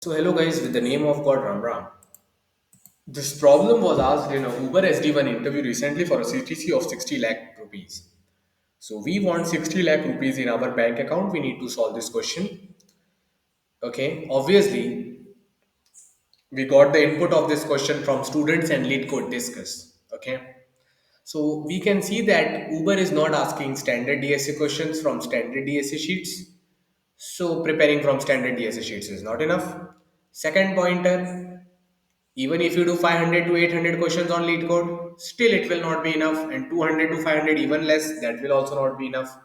So hello guys, with the name of God Ram Ram. This problem was asked in a Uber SD1 interview recently for a CTC of 60 lakh rupees. So we want 60 lakh rupees in our bank account. We need to solve this question. Okay, obviously we got the input of this question from students and lead code discuss. Okay, so we can see that Uber is not asking standard DSA questions from standard DSA sheets. So preparing from standard DSA sheets is not enough. Second pointer, even if you do 500 to 800 questions on lead code, still it will not be enough, and 200 to 500 even less, that will also not be enough.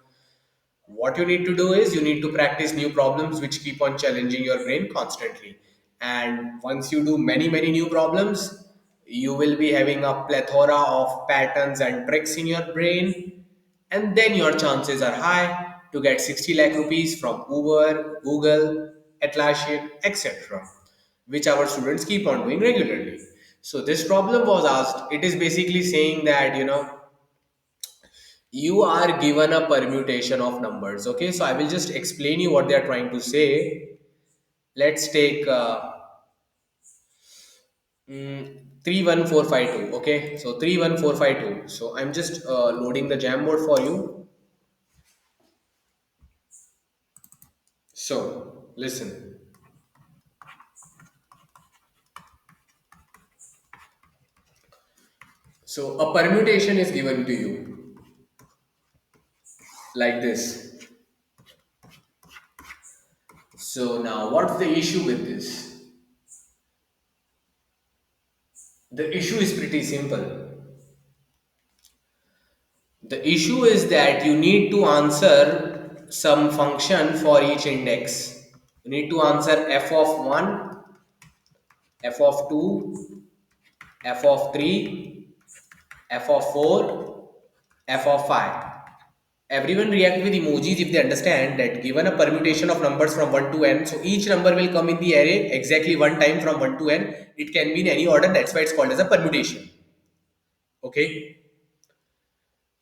What you need to do is you need to practice new problems which keep on challenging your brain constantly. And once you do many new problems, you will be having a plethora of patterns and tricks in your brain, and then your chances are high to get 60 lakh rupees from Uber, Google, Atlassian, etc., which our students keep on doing regularly. So this problem was asked. It is basically saying that you are given a permutation of numbers. Okay, so I will just explain you what they are trying to say. Let's take 31452. Okay, so 31452. So I'm just loading the Jamboard for you. So listen. So a permutation is given to you like this. So now what's the issue with this? The issue is pretty simple. The issue is that you need to answer some function for each index. You need to answer f of 1, f of 2, f of 3, f of 4, f of 5. Everyone react with emojis if they understand that given a permutation of numbers from 1 to n, so each number will come in the array exactly one time from 1 to n. It can be in any order, that's why it's called as a permutation. Okay.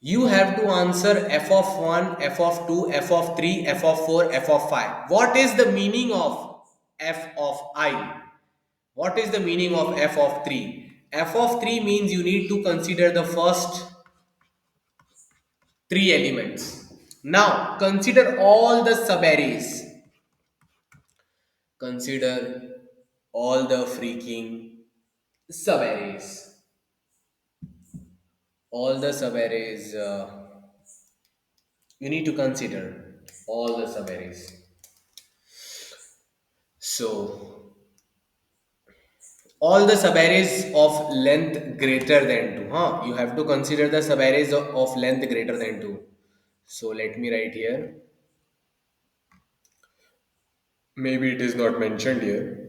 You have to answer f of 1, f of 2, f of 3, f of 4, f of 5. What is the meaning of f of I? What is the meaning of f of 3? F of 3 means you need to consider the first three elements. Now, consider all the subarrays. Consider all the freaking subarrays. All the subarrays. You need to consider all the subarrays. So, all the subarrays of length greater than 2, huh? You have to consider the subarrays of length greater than 2. So let me write here. Maybe it is not mentioned here.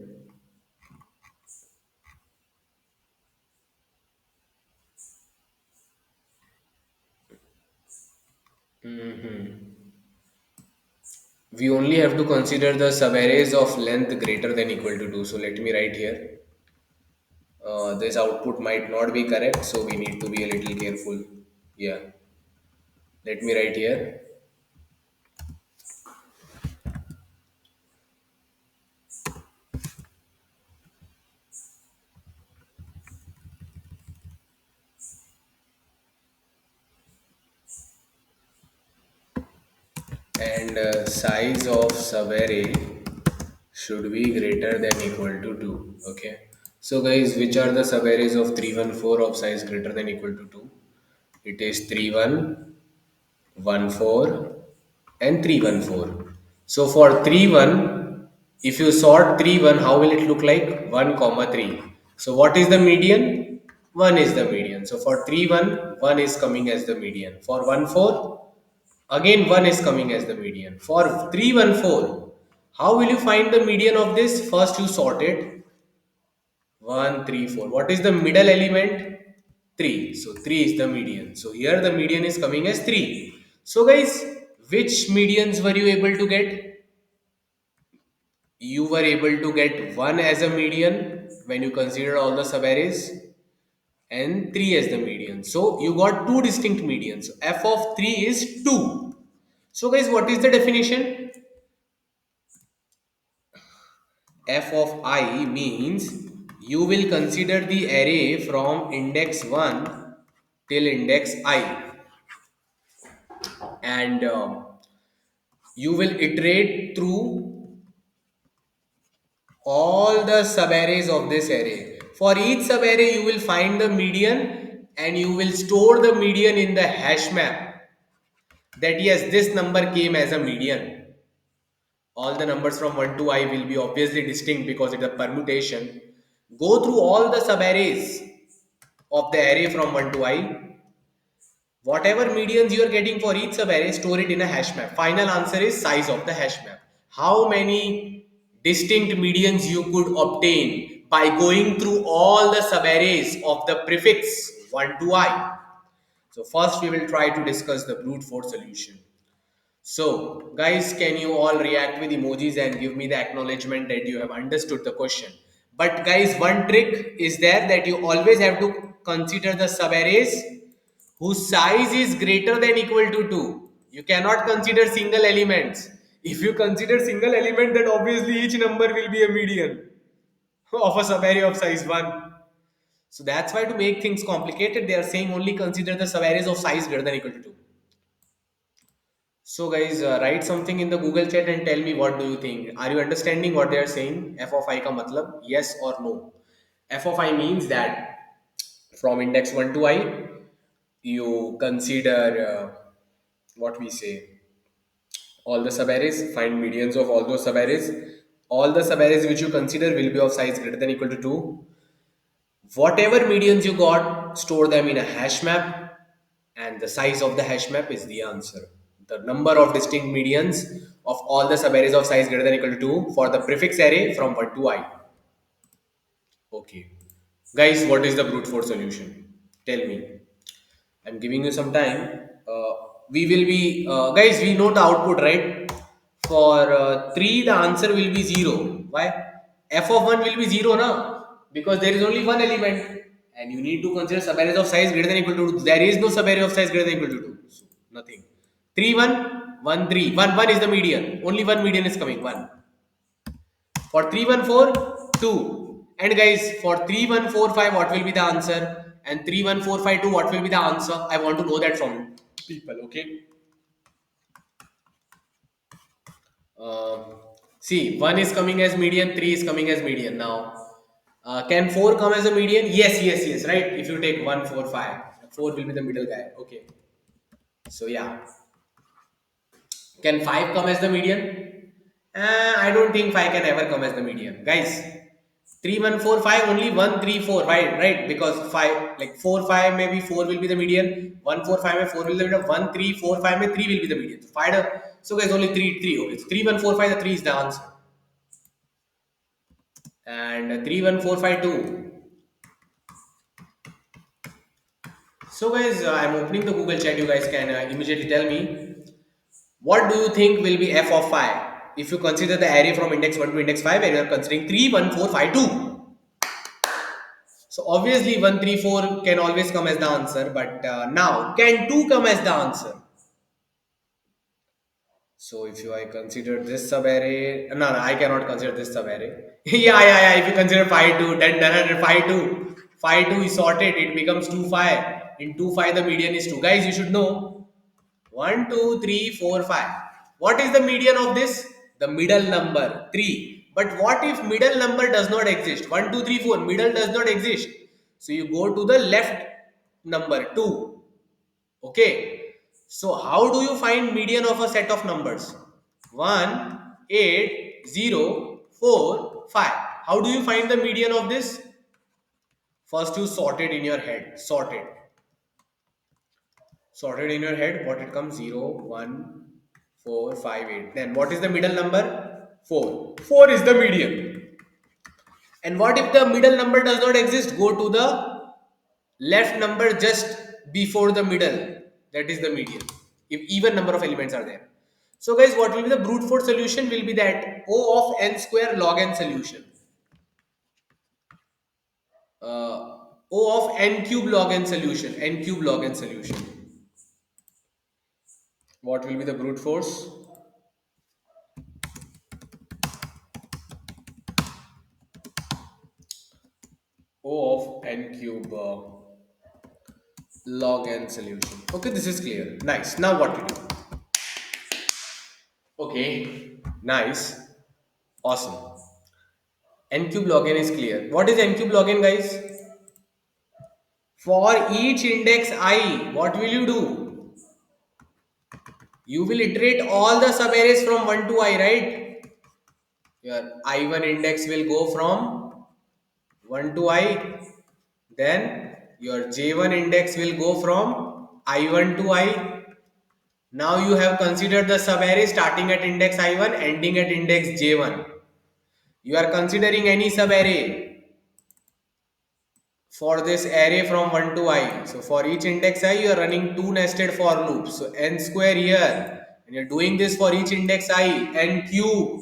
We only have to consider the subarrays of length greater than equal to 2. So let me write here. This output might not be correct, so we need to be a little careful. Yeah. Let me write here. And size of subarray should be greater than equal to 2. Okay, so guys, which are the subarrays of 314 of size greater than equal to 2? It is 3114 and 314. So for 31, if you sort 31, how will it look like? 1 comma 3. So what is the median? 1 is the median. So for 31, 1 is coming as the median. For 14, again 1 is coming as the median. For 314, how will you find the median of this? First you sort it. 1, 3, 4. What is the middle element? 3. So 3 is the median. So here the median is coming as 3. So guys, which medians were you able to get? You were able to get 1 as a median when you consider all the subarrays, and 3 as the median. So you got two distinct medians. F of 3 is 2. So guys, what is the definition? f of I means you will consider the array from index 1 till index I, and you will iterate through all the subarrays of this array. For each subarray, you will find the median and you will store the median in the hash map, that yes, this number came as a median. All the numbers from 1 to I will be obviously distinct because it's a permutation. Go through all the subarrays of the array from 1 to I. Whatever medians you are getting for each subarray, store it in a hash map. Final answer is size of the hash map. How many distinct medians you could obtain by going through all the subarrays of the prefix 1 to I. So first we will try to discuss the brute force solution. So, guys, can you all react with emojis and give me the acknowledgement that you have understood the question? But, guys, one trick is there that you always have to consider the subarrays whose size is greater than equal to 2. You cannot consider single elements. If you consider single element, then obviously each number will be a median of a subarray of size 1. So that's why, to make things complicated, they are saying only consider the subarrays of size greater than equal to 2. So guys, write something in the Google chat and tell me what do you think. Are you understanding what they are saying? F of I ka matlab, yes or no. F of I means that from index 1 to I, you consider what we say, all the subarrays, find medians of all those subarrays. All the subarrays which you consider will be of size greater than equal to 2. Whatever medians you got, store them in a hash map, and the size of the hash map is the answer. The number of distinct medians of all the subarrays of size greater than equal to 2 for the prefix array from 1 to I. Okay. Guys, what is the brute force solution? Tell me. I'm giving you some time. We will be, guys, we know the output, right? For 3, the answer will be 0. Why? F of 1 will be 0, na? Because there is only one element and you need to consider subarrays of size greater than equal to 2. There is no subarray of size greater than equal to 2. So, nothing. 3, 1, 1, 3. 1, 1 is the median. Only one median is coming. 1. For 3, 1, 4, 2. And guys, for 3, 1, 4, 5, what will be the answer? And 3, 1, 4, 5, 2, what will be the answer? I want to know that from people, okay? Um, See, 1 is coming as median, 3 is coming as median. Now, can 4 come as a median? Yes, yes, yes, right? If you take 1, 4, 5, 4 will be the middle guy. Okay. So, yeah. Can 5 come as the median? I don't think 5 can ever come as the median. Guys, 3, 1, 4, 5, only 1, 3, 4. Why? Right? Because 5, like 4, 5, maybe 4 will be the median. 1, 4, 5, may 4 will be the median. 1, 3, 4, 5, may 3 will be the median. So, 5, so guys, only 3, 3. Okay. So 3, 1, 4, 5, the 3 is the answer. And 3, 1, 4, 5, 2. So guys, I'm opening the Google chat. You guys can immediately tell me what do you think will be f of 5 if you consider the array from index 1 to index 5 and you are considering 3, 1, 4, 5, 2. So obviously 1, 3, 4 can always come as the answer, but now can 2 come as the answer? So if I consider this subarray, no, I cannot consider this subarray. Yeah. If you consider phi 2, then done phi 2. Phi 2 is sorted, it becomes 2 phi. In 2 phi, the median is 2. Guys, you should know 1, 2, 3, 4, 5. What is the median of this? The middle number 3. But what if middle number does not exist? 1, 2, 3, 4. Middle does not exist. So you go to the left number 2. Okay. So how do you find median of a set of numbers? 1, 8, 0, 4, 5. How do you find the median of this? First you sort it in your head. Sorted in your head. What it comes? 0, 1, 4, 5, 8. Then what is the middle number? 4. 4 is the median. And what if the middle number does not exist? Go to the left number just before the middle, that is the median, if even number of elements are there. So guys, what will be the brute force solution? Will be that O of n square log n solution, O of n cube log n solution, n cube log n solution. What will be the brute force? O of n cube log n solution. Okay, this is clear. Nice. Now what to do? Okay, nice. Awesome. N cube log n is clear. What is n cube log n, guys? For each index I, what will you do? You will iterate all the subarrays from 1 to I, right? Your I1 index will go from 1 to I. Then your J1 index will go from I1 to I. Now you have considered the subarray starting at index I1, ending at index J1. You are considering any subarray for this array from 1 to I. So for each index I, you are running two nested for loops. So n square here. And you're doing this for each index I, n cube.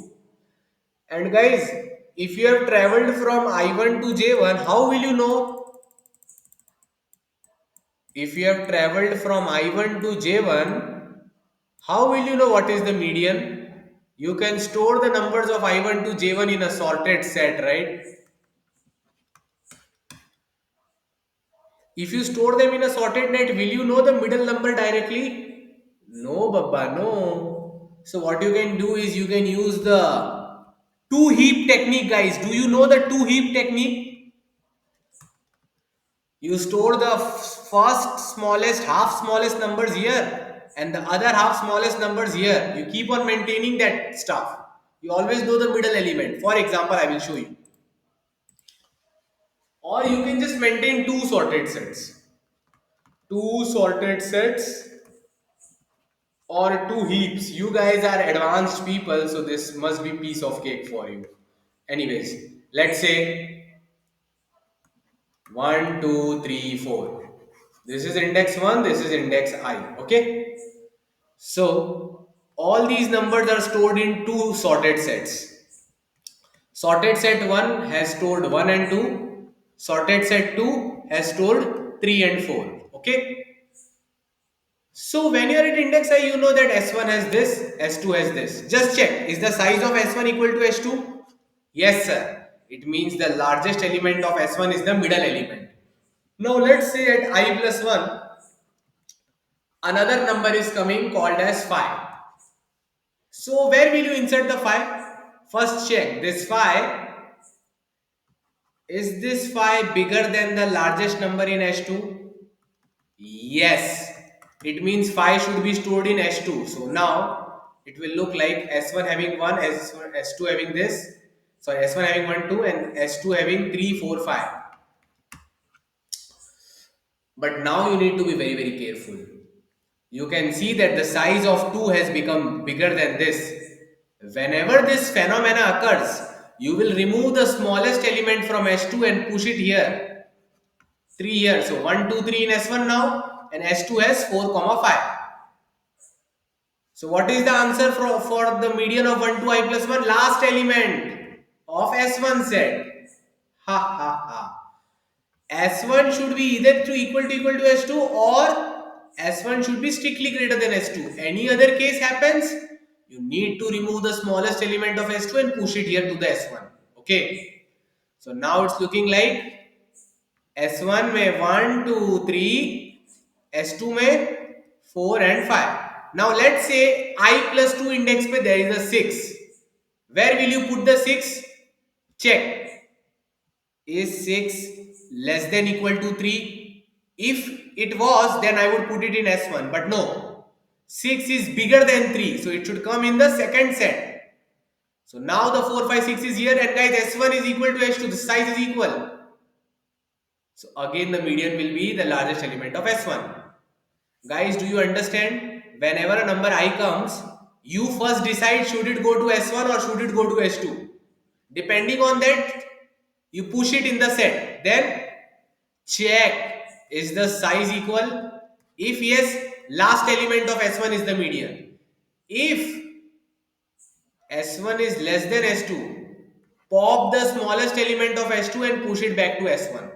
And guys, if you have traveled from I1 to J1, how will you know? If you have traveled from I1 to J1, how will you know what is the median? You can store the numbers of I1 to J1 in a sorted set, right? If you store them in a sorted net, will you know the middle number directly? No, Baba, no. So what you can do is you can use the two heap technique, guys. Do you know the two heap technique? You store the first smallest, half smallest numbers here and the other half smallest numbers here. You keep on maintaining that stuff. You always know the middle element. For example, I will show you. Or you can just maintain two sorted sets. Two sorted sets or two heaps. You guys are advanced people, so this must be piece of cake for you. Anyways, let's say 1, 2, 3, 4. This is index 1, this is index I. Okay. So all these numbers are stored in two sorted sets. Sorted set 1 has stored 1 and 2. Sorted set 2 has stored 3 and 4. Okay. So when you are at index I, you know that S1 has this, S2 has this. Just check, is the size of S1 equal to S2? Yes, sir. It means the largest element of S1 is the middle element. Now let's say at I plus 1, another number is coming called as 5. So where will you insert the 5? First check this 5. Is this 5 bigger than the largest number in S2? Yes. It means 5 should be stored in S2. So now it will look like S1 having 1, S2 having this. Sorry, S1 having 1, 2 and S2 having 3, 4, 5. But now you need to be very, very careful. You can see that the size of 2 has become bigger than this. Whenever this phenomena occurs, you will remove the smallest element from S2 and push it here. 3 here. So 1, 2, 3 in S1 now and S2 has 4, 5. So what is the answer for the median of 1 to I plus 1? Last element of S1 set. Ha ha ha. S1 should be either equal to S2 or S1 should be strictly greater than S2. Any other case happens, you need to remove the smallest element of S2 and push it here to the S1. Okay. So now it's looking like S1 में 1, 2, 3, S2 में 4 and 5. Now let's say I plus 2 index पे there is a 6. Where will you put the 6? Check. Is 6 less than equal to 3? If it was, then I would put it in S1. But no. 6 is bigger than 3. So it should come in the second set. So now the 4, 5, 6 is here and guys S1 is equal to S2. The size is equal. So again the median will be the largest element of S1. Guys, do you understand? Whenever a number I comes, you first decide should it go to S1 or should it go to S2. Depending on that, you push it in the set. Then check, is the size equal? If yes, last element of S1 is the median. If S1 is less than S2, pop the smallest element of S2 and push it back to S1.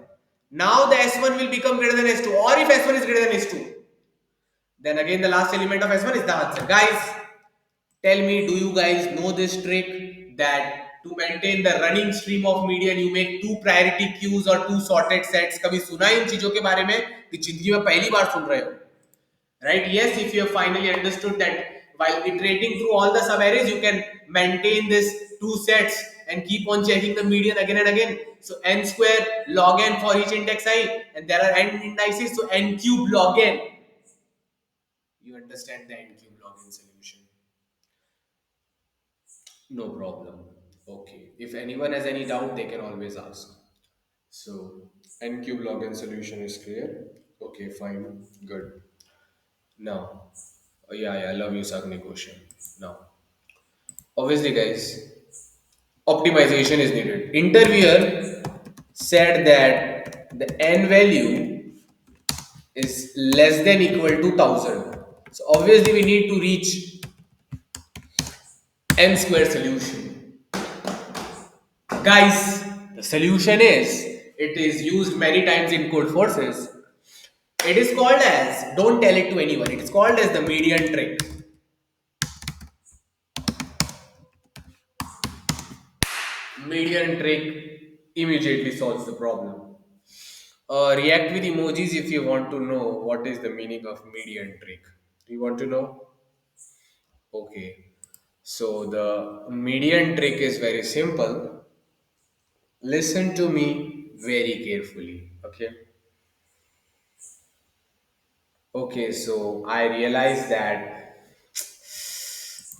Now the S1 will become greater than S2, or if S1 is greater than S2, then again the last element of S1 is the answer. Guys, tell me, do you guys know this trick that to maintain the running stream of median you make two priority queues or two sorted sets. कभी सुना है इन चीजों के बारे में कि जिंदगी में पहली बार सुन रहे हो? Right? Yes, if you have finally understood that while iterating through all the sub-arrays, you can maintain this two sets and keep on checking the median again and again. So n square log n for each index I, and there are n indices, so n cube log n. You understand the n cube log n solution? No problem. Okay. If anyone has any doubt, they can always ask. So n cube log n solution is clear. Okay, fine, good. Now, yeah, I love you, Sagni question. Now, obviously, guys, optimization is needed. Interviewer said that the n value is less than equal to 1000. So, obviously, we need to reach n square solution. Guys, the solution is it is used many times in code forces. It is called as, don't tell it to anyone, it is called as the median trick. Median trick immediately solves the problem. React with emojis if you want to know what is the meaning of median trick. Do you want to know? Okay. So the median trick is very simple. Listen to me very carefully. Okay. Okay. So I realized that.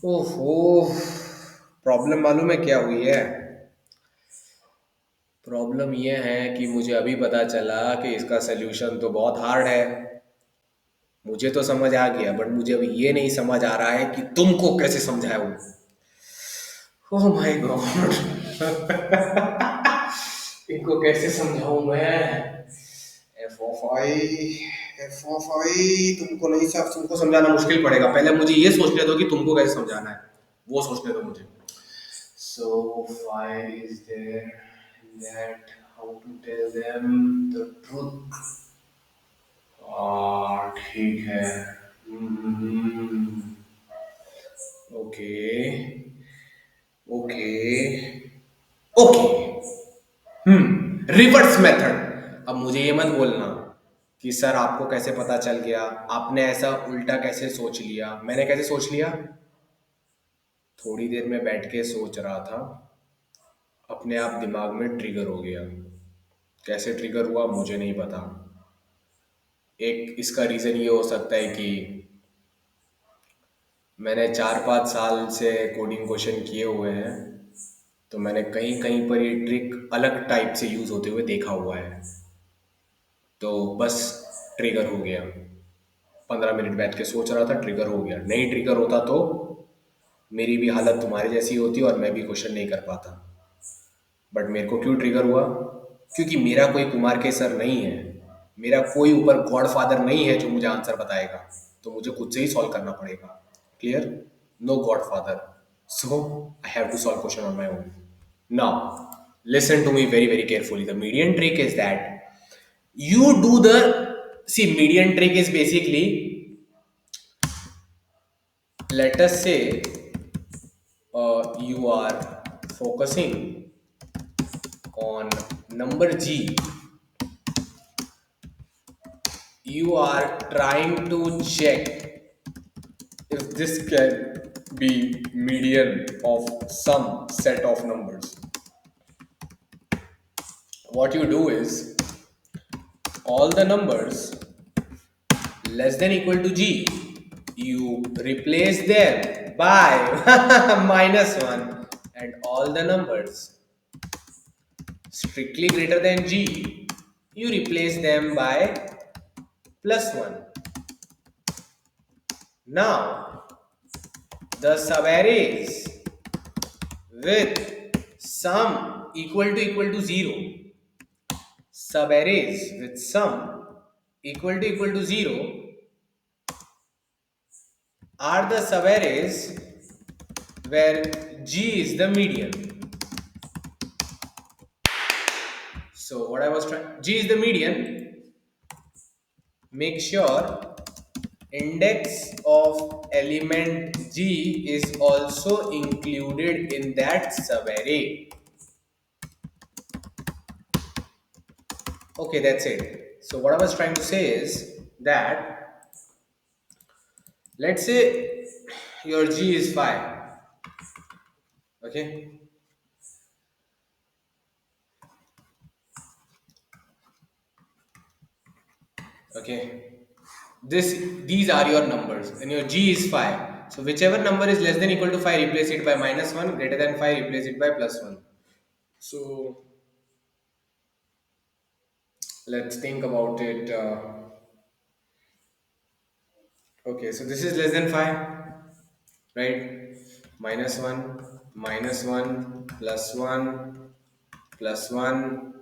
Oh problem मालूम है क्या हुई है? Problem ये है कि मुझे अभी पता चला कि इसका सल्यूशन तो बहुत हार्ड है. मुझे तो समझ आ गया बट मुझे अभी ये नहीं समझ आ रहा है कि तुमको कैसे समझाऊं. Oh my God. इनको कैसे समझाऊं मैं? F of I, F of I तुमको नहीं सब तुमको समझाना मुश्किल पड़ेगा. पहले मुझे ये सोचने दो कि तुमको कैसे समझाना है, वो सोचने दो मुझे. So why is there that how to tell them the truth? ठीक है. Okay okay okay. Reverse method. अब मुझे ये मत बोलना कि सर आपको कैसे पता चल गया, आपने ऐसा उल्टा कैसे सोच लिया. मैंने कैसे सोच लिया? थोड़ी देर में बैठ के सोच रहा था, अपने आप दिमाग में ट्रिगर हो गया. कैसे ट्रिगर हुआ मुझे नहीं पता. एक इसका रीज़न ये हो सकता है कि मैंने 4-5 साल से कोडिंग क्वेश्चन किए हुए हैं, तो मैंने कहीं कहीं पर ये ट्रिक अलग टाइप से यूज़ होते हुए देखा हुआ है, तो बस ट्रिगर हो गया. 15 मिनट बैठ के सोच रहा था, ट्रिगर हो गया. नहीं ट्रिगर होता तो मेरी भी हालत तुम्हारी जैसी होती और मैं भी क्वेश्चन नहीं कर पाता. बट मेरे को क्यों ट्रिगर हुआ? क्योंकि मेरा कोई कुमार के सर नहीं है, मेरा कोई ऊपर गॉड फादर नहीं है जो मुझे आंसर बताएगा, तो मुझे खुद से ही सॉल्व करना पड़ेगा. Clear? No godfather, so I have to solve question on my own. Now listen to me very carefully. The median trick is that you do the see median trick is basically, let us say you are focusing on number G. You are trying to check if this can be median of some set of numbers. What you do is all the numbers less than equal to G, you replace them by -1, and all the numbers strictly greater than G, you replace them by +1. Now, the subarrays with sum equal to 0, subarrays with sum equal to 0 are the subarrays where G is the median. So what I was trying, G is the median. Make sure Index of element G is also included in that subarray. Okay, that's it. So what I was trying to say is that, let's say your G is 5. Okay. Okay. These are your numbers and your G is 5. So whichever number is less than equal to 5, replace it by -1, greater than 5, replace it by +1. So let's think about it. Okay, so this is less than 5, right? -1, -1, +1, +1,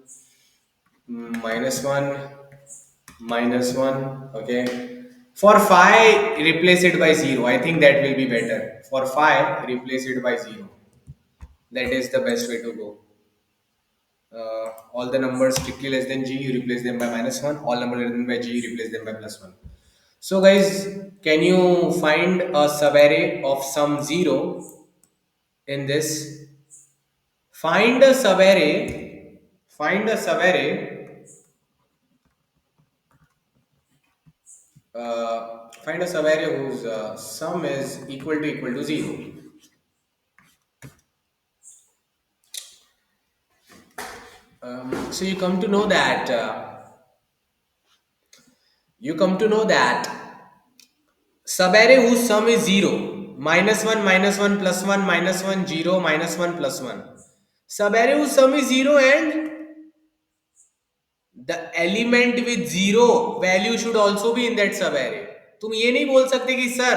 -1, -1. Okay. For phi, replace it by 0. I think that will be better. For phi, replace it by 0. That is the best way to go. All the numbers strictly less than G, you replace them by -1. All numbers less than by G, you replace them by +1. So guys, can you find a subarray of sum 0 in this? Find a subarray. Find a subarray. Find a subarray whose sum is equal to 0. So you come to know that subarray whose sum is 0, -1, -1, +1, -1, 0, -1, +1. Subarray whose sum is 0 and the element with 0 value should also be in that subarray. तुम ये नहीं बोल सकते कि sir,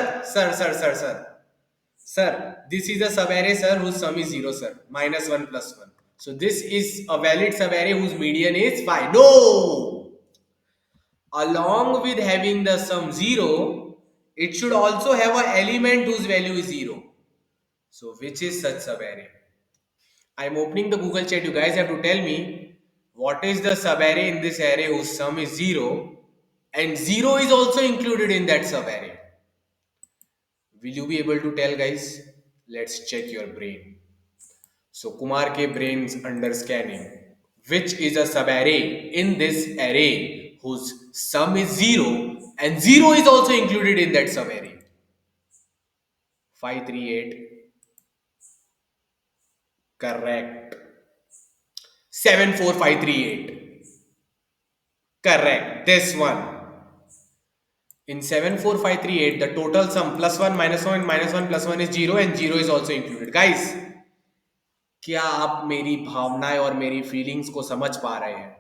this is a subarray sir whose sum is 0 sir, -1 +1. So this is a valid subarray whose median is 5. No! Along with having the sum 0, it should also have an element whose value is 0. So which is such subarray? I'm opening the Google chat. You guys have to tell me what is the subarray in this array whose sum is 0 and 0 is also included in that subarray. Will you be able to tell, guys? Let's check your brain. So Kumar ke brains under scanning. Which is a subarray in this array whose sum is 0 and 0 is also included in that subarray? 538. Correct. 74538. Correct. This one. In 74538, the total sum +1, -1, -1, +1 is 0 and 0 is also included. Guys, क्या आप मेरी भावनाएं और मेरी feelings को समझ पा रहे हैं?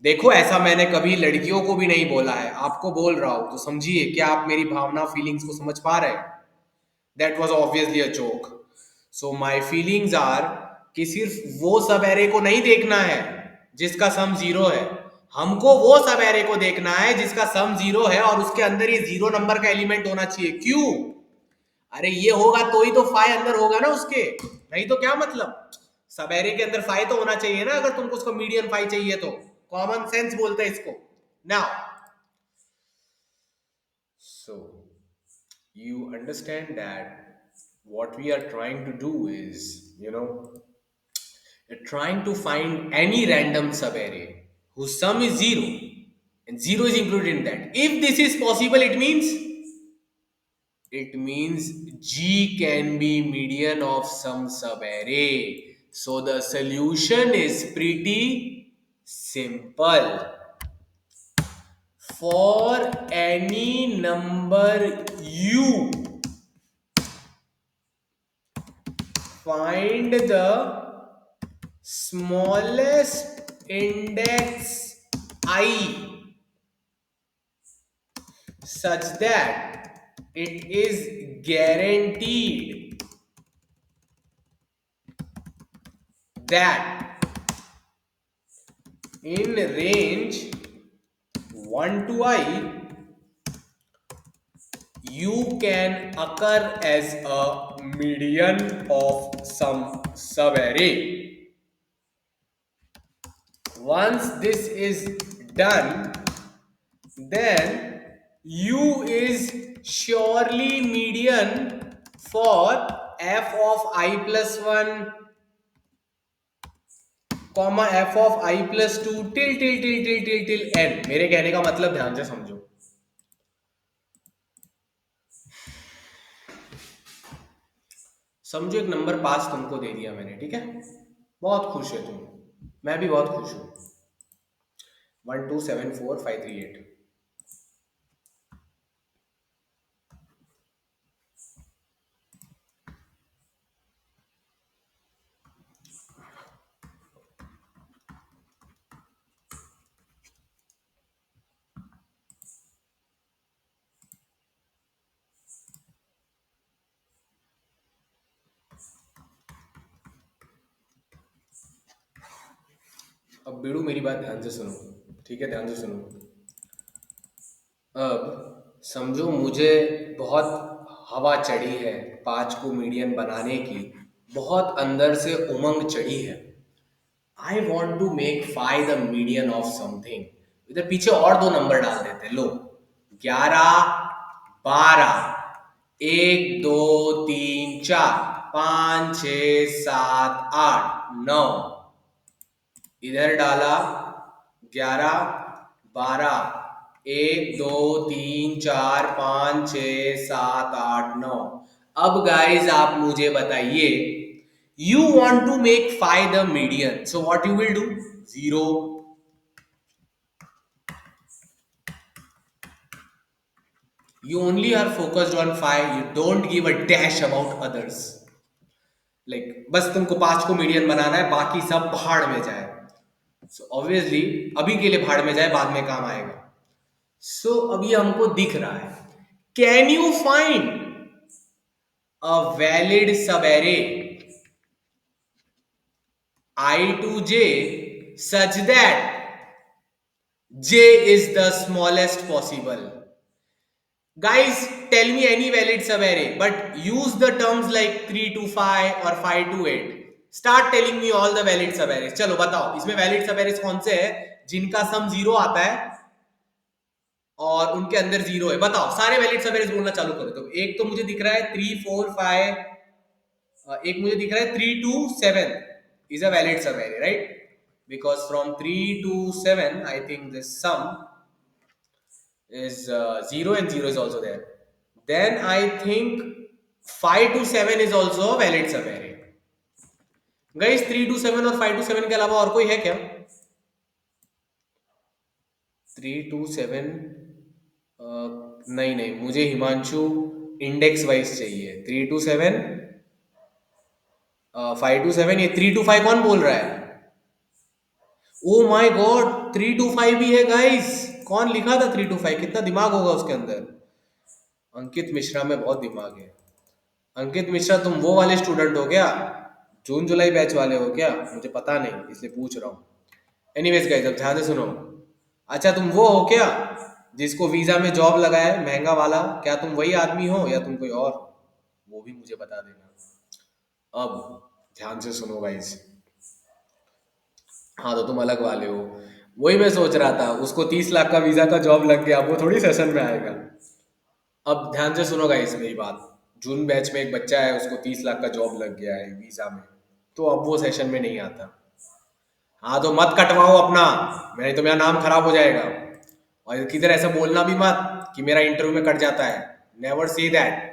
देखो, ऐसा मैंने कभी लड़कियों को भी नहीं बोला है, आपको बोल रहा हूं, तो समझिए, क्या आप मेरी भावना फीलिंग्स को समझ पा रहे हैं? That was obviously a joke. So my feelings are कि सिर्फ वो सब एरे को नहीं देखना है जिसका सम 0 है, हमको वो सब एरे को देखना है जिसका सम 0 है और उसके अंदर ये 0 नंबर का एलिमेंट होना चाहिए. क्यों? अरे ये होगा तो ही तो फाइ अंदर होगा ना उसके, नहीं तो क्या मतलब? सब एरे के अंदर फाइ तो होना चाहिए ना, अगर तुमको उसका मीडियन फाइ चाहिए तो. कॉमन सेंस बोलते हैं इसको. Now, so you understand that what we are trying to do is, you're trying to find any random subarray whose sum is 0 and 0 is included in that. If this is possible, it means G can be median of some subarray. So the solution is pretty simple. For any number U, find the smallest index I such that it is guaranteed that in range 1 to I you can occur as a median of some subarray. Once this is done, then U is surely median for f of I plus 1 comma f of I plus 2 till n। मेरे कहने का मतलब ध्यान से समझो। समझो एक number पास तुमको दे दिया मैंने, ठीक है, बहुत खुश है तुम, मैं भी बहुत खुश हूं। 1274538। अब बीड़ू मेरी बात ध्यान से सुनो, ठीक है, ध्यान से सुनो। अब समझो मुझे बहुत हवा चढ़ी है, 5 को मीडियन बनाने की बहुत अंदर से उमंग चढ़ी है। I want to make 5 the median of something. इधर पीछे और दो नंबर डाल देते हैं, लो 11 12 1 2 3 4 5 6 7 8 9। इधर डाला 11 12 1 2 3 4 5 6 7 8 9। अब गाइस आप मुझे बताइए, you want to make 5 the median, so what you will do? 0। You only are focused on 5, you don't give a dash about others. Like बस तुमको 5 को मीडियन बनाना है, बाकी सब भाड़ में जाए। सो ऑब्वियसली अभी के लिए भाड़ में जाए, बाद में काम आएगा। सो अभी हमको दिख रहा है, can you find a valid सब array I to J such that J is the smallest possible? Guys, tell me any valid subarray, but use the terms like 3 to 5 or 5 to 8. Start telling me all the valid subarrays. चलो बताओ, इसमें valid subarrays कौन से हैं जिनका सम 0 आता है और उनके अंदर 0 है? बताओ, सारे valid subarrays बोलना चालू करो। तो एक तो मुझे दिख रहा है 3 4 5, एक मुझे दिख रहा है 3 to 7 is a valid subarray, right? Because from 3 to 7, I think this sum is 0 and 0 is also there. Then I think 5 to 7 is also a valid subarray. Guys, 3 to 7 और 5 to 7 के अलावा और कोई है क्या? 3 to 7 नहीं नहीं, मुझे हिमांशु इंडेक्स वाइज चाहिए। 3 to 7 5 to 7, ये 3 to 5 कौन बोल रहा है? ओ माय गॉड, 3 to 5 भी है गाइस। कौन लिखा था 3 to 5? कितना दिमाग होगा उसके अंदर? अंकित मिश्रा में बहुत दिमाग है। अंकित मिश्रा, तुम वो वाले स्टूडेंट हो क्या, जून जुलाई बैच वाले हो क्या? मुझे पता नहीं, इसलिए पूछ रहा हूँ। एनीवेज गाइस, अब ध्यान से सुनो। अच्छा, तुम वो हो क्या जिसको वीजा में जॉब लगा है महंगा वाला? क्या तुम वही आदमी हो या तुम कोई और? वो भी मुझे बता देना। अब ध्यान से सुनो गाइस। हाँ, तो तुम अलग वाले हो। वही मैं सोच रहा था, उसको 30 लाख का वीजा का जॉब लग गया, वो थोड़ी सेशन में आएगा। अब ध्यान से सुनो गाइस मेरी बात। जून बैच में एक बच्चा है, उसको 30 लाख का जॉब लग गया है वीजा में, तो अब वो सेशन में नहीं आता। हाँ, तो मत कटवाओ अपना, नहीं तो मेरा नाम खराब हो जाएगा। और किधर ऐसा बोलना भी मत कि मेरा इंटरव्यू में कट जाता है। Never say that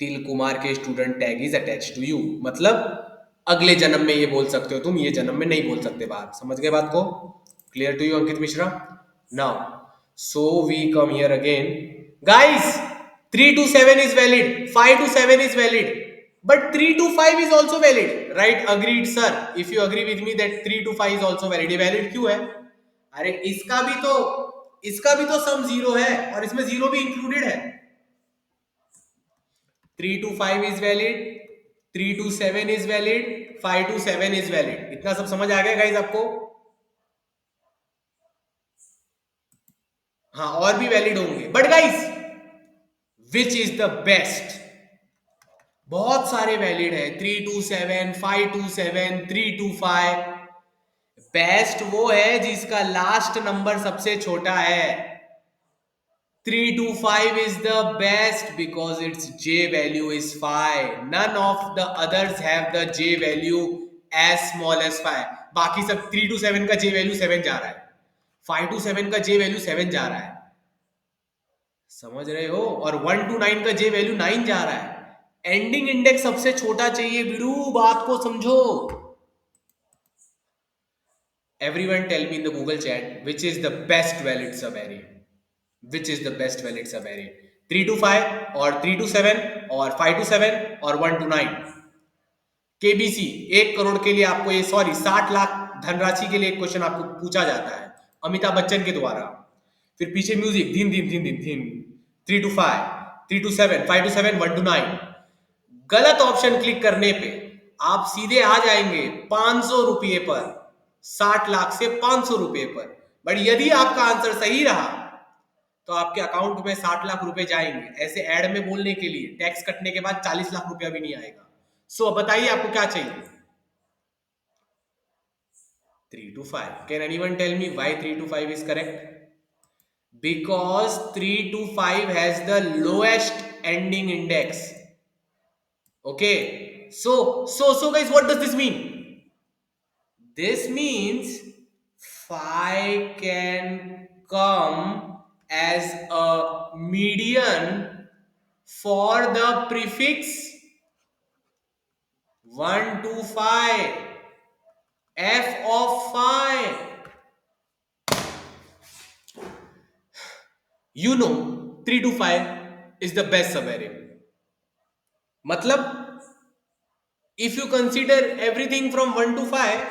till Kumar के student tag is attach to you. मतलब अगले जन्म में ये बोल सकते हो तुम, ये जन्म में नहीं बोल सकते बात। समझ गए बात को? Clear to you Ankit Mishra? Now so we come here again guys. 3 to 7 is valid, 5 to 7 is valid, but 3 to 5 is also valid, right? Agreed sir, if you agree with me that 3 to 5 is also valid। ये valid क्यों है? अरे इसका भी तो सम 0 है और इसमें 0 भी इंक्लूडेड है। 3 to 5 is valid, 3 to 7 is valid, 5 to 7 is valid। इतना सब समझ आ गया गाइस आपको? हाँ, और भी वैलिड होंगे, but guys which is the best? बहुत सारे वैलिड है, 3 to 7, 5 to 7, 3 to 5। बेस्ट वो है जिसका लास्ट नंबर सबसे छोटा है। 3 to 5 is the best because its J value is 5. None of the others have the J value as small as 5. बाकी सब 3 to 7 का J value 7 जा रहा है, 5 to 7 का J value 7 जा रहा है, समझ रहे हो? और 1 to 9 का J value 9 जा रहा है। एंडिंग इंडेक्स सबसे छोटा चाहिए बिरू, बात को समझो। Everyone tell me in the Google chat which is the best valid subarray. Which is the best valid subarray? 3 to 5 or 3 to 7 or 5 to 7 or 1 to 9? KBC 1 crore के लिए आपको ये, सॉरी 60 लाख धनराशि के लिए एक क्वेश्चन आपको पूछा जाता है अमिताभ बच्चन के द्वारा। फिर पीछे music धीन धीन धीन धीन धीन। 3 to 5, 3 to 7, 5 to 7, 1 to 9। गलत ऑप्शन क्लिक करने पे आप सीधे आ जाएंगे 500 रुपये पर, 60 लाख से 500 रुपये पर। बट यदि आपका आंसर सही रहा तो आपके अकाउंट में 60 लाख रुपए जाएंगे। ऐसे ऐड में बोलने के लिए टैक्स कटने के बाद 40 लाख रुपया भी नहीं आएगा। सो बताइए आपको क्या चाहिए? 3 to 5। Can anyone tell me why 3 to 5 is correct? Because 3 to 5 has the lowest ending index. Okay, so guys, what does this mean? This means 5 can come as a median for the prefix 1 to 5, f of 5. You know 3 to 5 is the best subarray. मतलब if you consider everything from 1 to 5,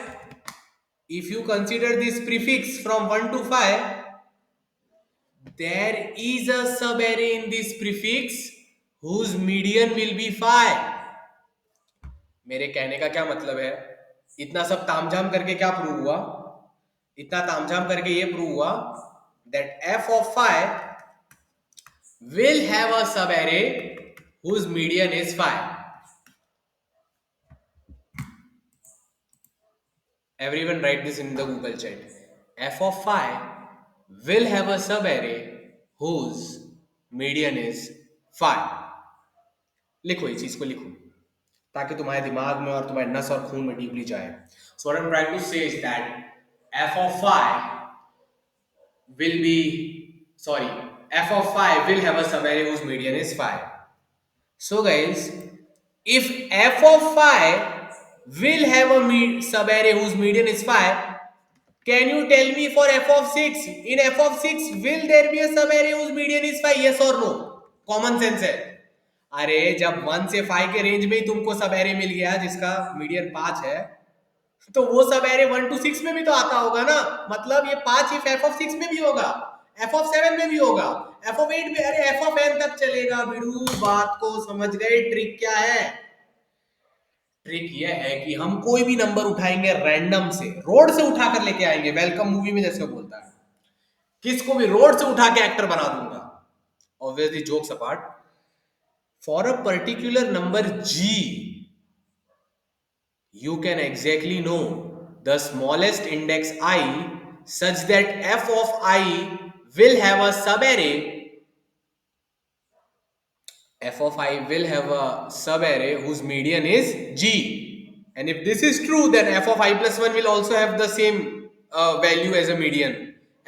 if you consider this prefix from 1 to 5, there is a subarray in this prefix whose median will be 5. मेरे कहने का क्या मतलब है? इतना सब तामझाम करके क्या प्रूव हुआ? इतना तामझाम करके ये प्रूव हुआ that f of 5 will have a subarray whose median is 5. Everyone write this in the Google chat. F of 5 will have a subarray whose median is 5. लिखो, इस चीज को लिखो ताकि तुम्हारे दिमाग में और तुम्हारे नस और खून में डीपली जाए। So what I'm trying to say is that f of 5 will be, sorry, f of 5 will have a subarray whose median is 5. So guys, if f of 5 will have a subarray whose median is 5, can you tell me for f of 6? In f of 6 will there be a subarray whose median is 5? Yes or no? Common sense है। अरे जब 1 से 5 के range में ही तुमको सबएरे मिल गया जिसका median 5 है, तो वो सबएरे 1 to 6 में भी तो आता होगा ना। मतलब ये 5 इफ f of 6 में भी होगा, f of 7 में भी होगा, f of 8 में, अरे f of n तक चलेगा बिड़ू। बात को समझ गए? ट्रिक क्या है? ट्रिक ये है कि हम कोई भी नंबर उठाएंगे रैंडम से, रोड से उठा कर लेके आएंगे। वेलकम मूवी में जैसे बोलता है, किसको भी रोड से उठा के एक्टर बना दूंगा। Obviously jokes apart, for a particular number g, you can exactly know the smallest index I such that f of I will have a subarray, f of I will have a subarray whose median is g. And if this is true, then f of I plus 1 will also have the same value as a median.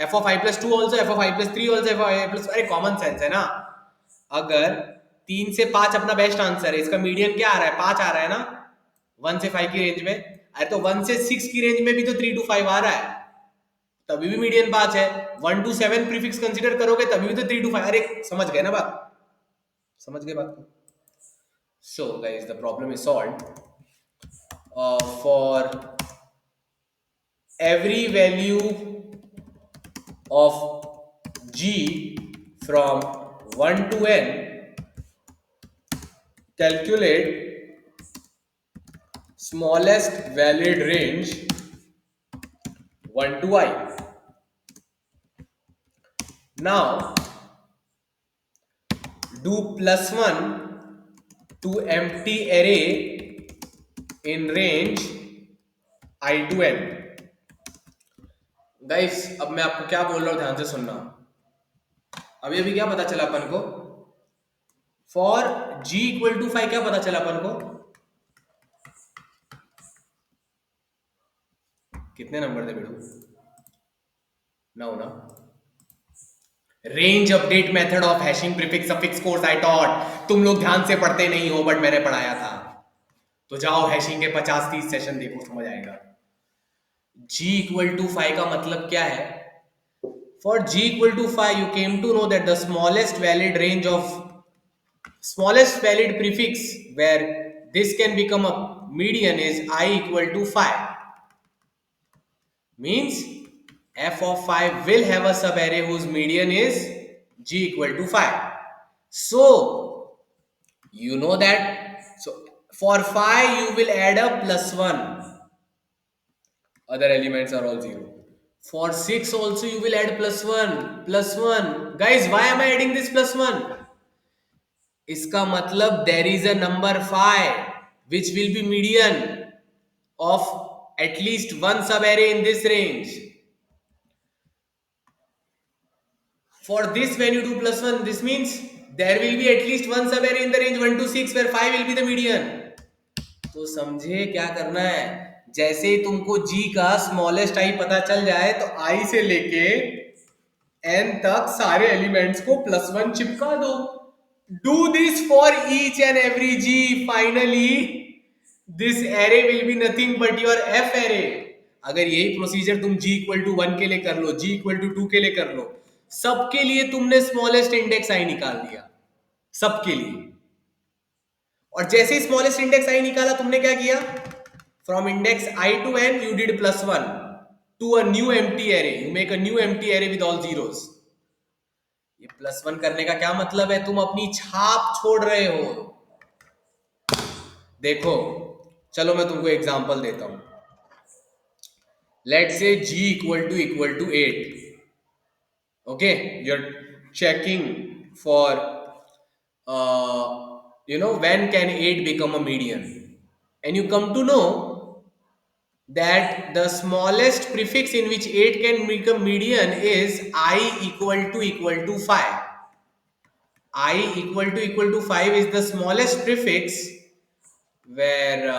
f of I plus 2 also, f of I plus 3 also, f of I plus, अरे common sense है ना। अगर 3 से 5 अपना best answer है, इसका median क्या आ रहा है? 5 आ रहा है ना 1 से 5 की रेंज में। अरे तो 1 से 6 की रेंज में भी तो 3 to 5 आ रहा है, तभी भी मीडियन 5 है। 1 to 7 प्रीफिक्स कंसीडर करोगे तभी भी तो 3 to 5। अरे समझ गए ना बात? समझ गए बात को? So guys, the problem is solved. for every value of g from 1 to n, calculate smallest valid range 1 to I. Now do +1 to empty array in range I to n. Guys अब मैं आपको क्या बोल रहा हूं, ध्यान से सुनना। अभी अभी क्या पता चला अपन को? फॉर g इक्वल टू 5 क्या पता चला अपन को? कितने नंबर थे बेटू? 9 ना? Range update method of hashing prefix suffix course I taught. तुम लोग ध्यान से पढ़ते नहीं हो बट मैंने पढ़ाया था। तो जाओ हैशिंग के 50-30 सेशन देखो, समझ आएगा। g इक्वल टू 5 का मतलब क्या है? For g equal to 5 you came to know that the smallest valid prefix where this can become a median is I equal to 5. Means f of 5 will have a subarray whose median is g equal to 5. So you know that. So for 5 you will add a plus 1. Other elements are all 0. For 6 also you will add plus 1. Plus 1. Guys, why am I adding this plus 1? इसका मतलब there is a number 5 which will be median of at least one subarray in this range. For this, when you do plus 1, this means there will be at least one subarray in the range 1 to 6 where 5 will be the median. तो समझे क्या करना है? जैसे ही तुमको g का smallest आई पता चल जाए तो i से लेके n तक सारे एलिमेंट्स को प्लस 1 चिपका दो. Do this for each and every g. Finally this array will be nothing but your f array. अगर यही प्रोसीजर तुम g इक्वल टू 1 के लिए कर लो, g इक्वल टू 2 के लिए कर लो, सबके लिए तुमने स्मॉलेस्ट इंडेक्स आई निकाल दिया, सबके लिए. और जैसे ही स्मॉलेस्ट इंडेक्स आई निकाला तुमने क्या किया? From index i to n you did plus 1 to a new empty array. You make a new empty array with all zeros. ये प्लस 1 करने का क्या मतलब है? तुम अपनी छाप छोड़ रहे हो. देखो, चलो मैं तुमको एग्जांपल देता हूं. Let's say g equal to 8. Okay, you're checking for when can 8 become a median, and you come to know that the smallest prefix in which 8 can become median is I equal to 5. I equal to 5 is the smallest prefix where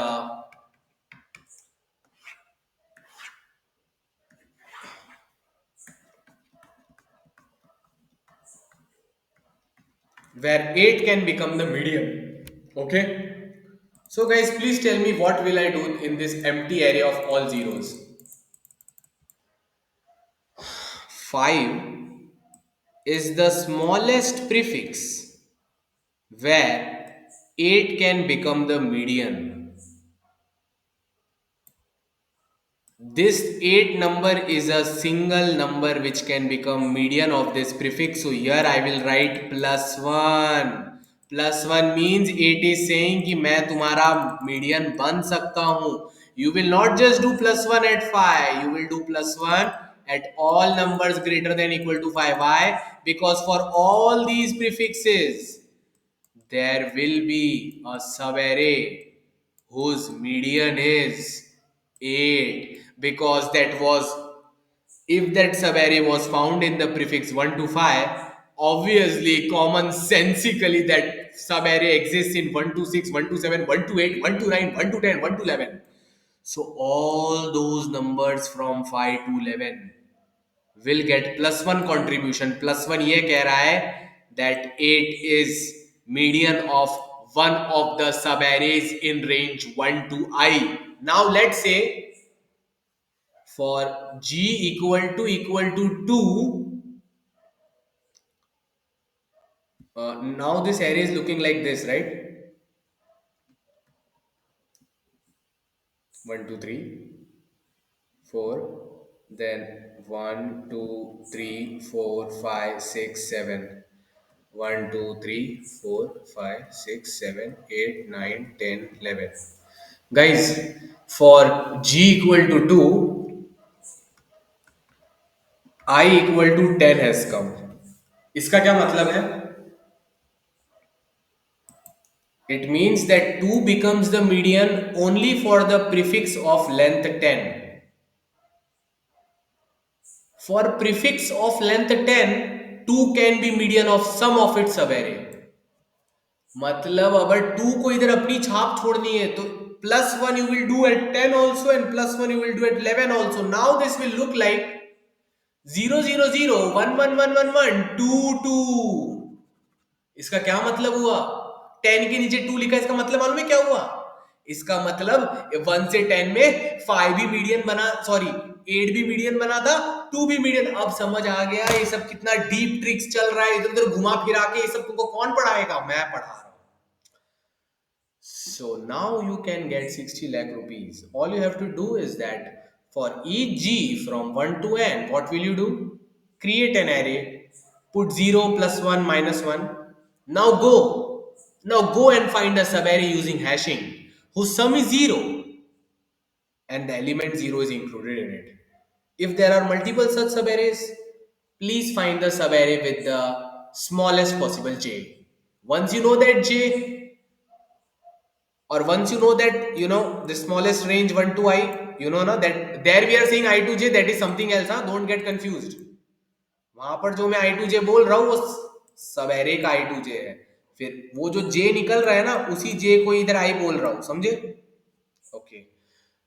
where 8 can become the median. Okay, so guys, please tell me what will I do in this empty array of all zeros. 5 is the smallest prefix where 8 can become the median. This 8 number is a single number which can become median of this prefix. So here I will write plus 1. Plus 1 means 8 is saying कि मैं तुम्हारा median बन सकता हूँ. You will not just do plus 1 at 5. You will do plus 1 at all numbers greater than equal to 5. Why? Because for all these prefixes, there will be a subarray whose median is 8, because that was, if that subarray was found in the prefix 1 to 5, obviously common sensically that subarray exists in 1 to 6, 1 to 7, 1 to 8, 1 to 9, 1 to 10, 1 to 11. So all those numbers from 5 to 11 will get plus 1 contribution. Plus 1 ये कह रहा है that 8 is median of one of the subarrays in range 1 to I. Now let's say for g equal to 2, now this array is looking like this, right? 1 2 3 4, then 1 2 3 4 5 6 7, 1 2 3 4 5 6 7 8 9 10 11. Guys, for g equal to 2, I equal to 10 has come. इसका क्या मतलब है? It means that 2 becomes the median only for the prefix of length 10. For prefix of length 10, 2 can be median of sum of its subarray. मतलब अगर 2 को इधर अपनी छाप छोड़नी है तो +1 you will do at 10 also and +1 you will do at 11 also. Now this will look like 0 0 0 1 1 1 1 1 2 2. इसका क्या मतलब हुआ? 10 के नीचे 2 लिखा, इसका मतलब मालूम है क्या हुआ? इसका मतलब 1 से 10 में 5 भी मीडियन बना, सॉरी 8 भी मीडियन बना था, 2 भी मीडियन. अब समझ आ गया ये सब कितना डीप ट्रिक्स चल रहा है, इधर उधर घुमा फिरा के ये सब तुमको कौन पढ़ाएगा? मैं पढ़ा रहा हूं. So now you can get 60 lakh rupees. All you have to do is that for each G from 1 to n, what will you do? Create an array, put 0 plus 1 minus 1. Now go. Now go and find a subarray using hashing whose sum is 0 and the element 0 is included in it. If there are multiple such subarrays, please find the subarray with the smallest possible j. Once you know that j, or once you know that the smallest range 1 to I, ना that there we are saying I to j, that is something else. Don't get confused. वहां पर जो मैं I to j बोल रहा हूँ वो सब एरे का I to j है. फिर वो जो j निकल रहा है ना उसी j को इधर I बोल रहा हूँ, समझे? Okay.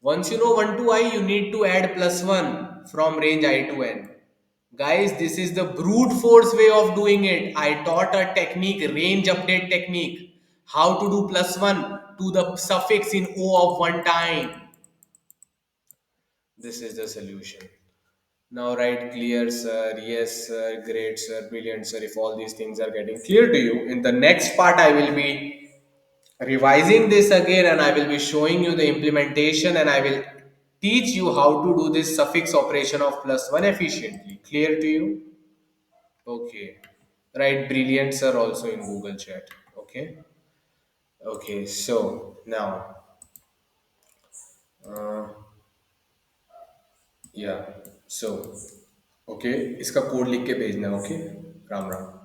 Once you know 1 to I, you need to add +1 from range I to n. Guys, this is the brute force way of doing it. I taught a technique, range update technique. How to do +1 to the suffix in O of one time. This is the solution. Now write clear, sir. Yes, sir. Great, sir. Brilliant, sir. If all these things are getting clear to you, in the next part, I will be revising this again and I will be showing you the implementation and I will teach you how to do this suffix operation of +1 efficiently. Clear to you? Okay. Write brilliant, sir, also in Google chat. Okay. Okay. So now, uh, yeah. So, okay. इसका code लिख के भेजना. Okay. Ram Ram.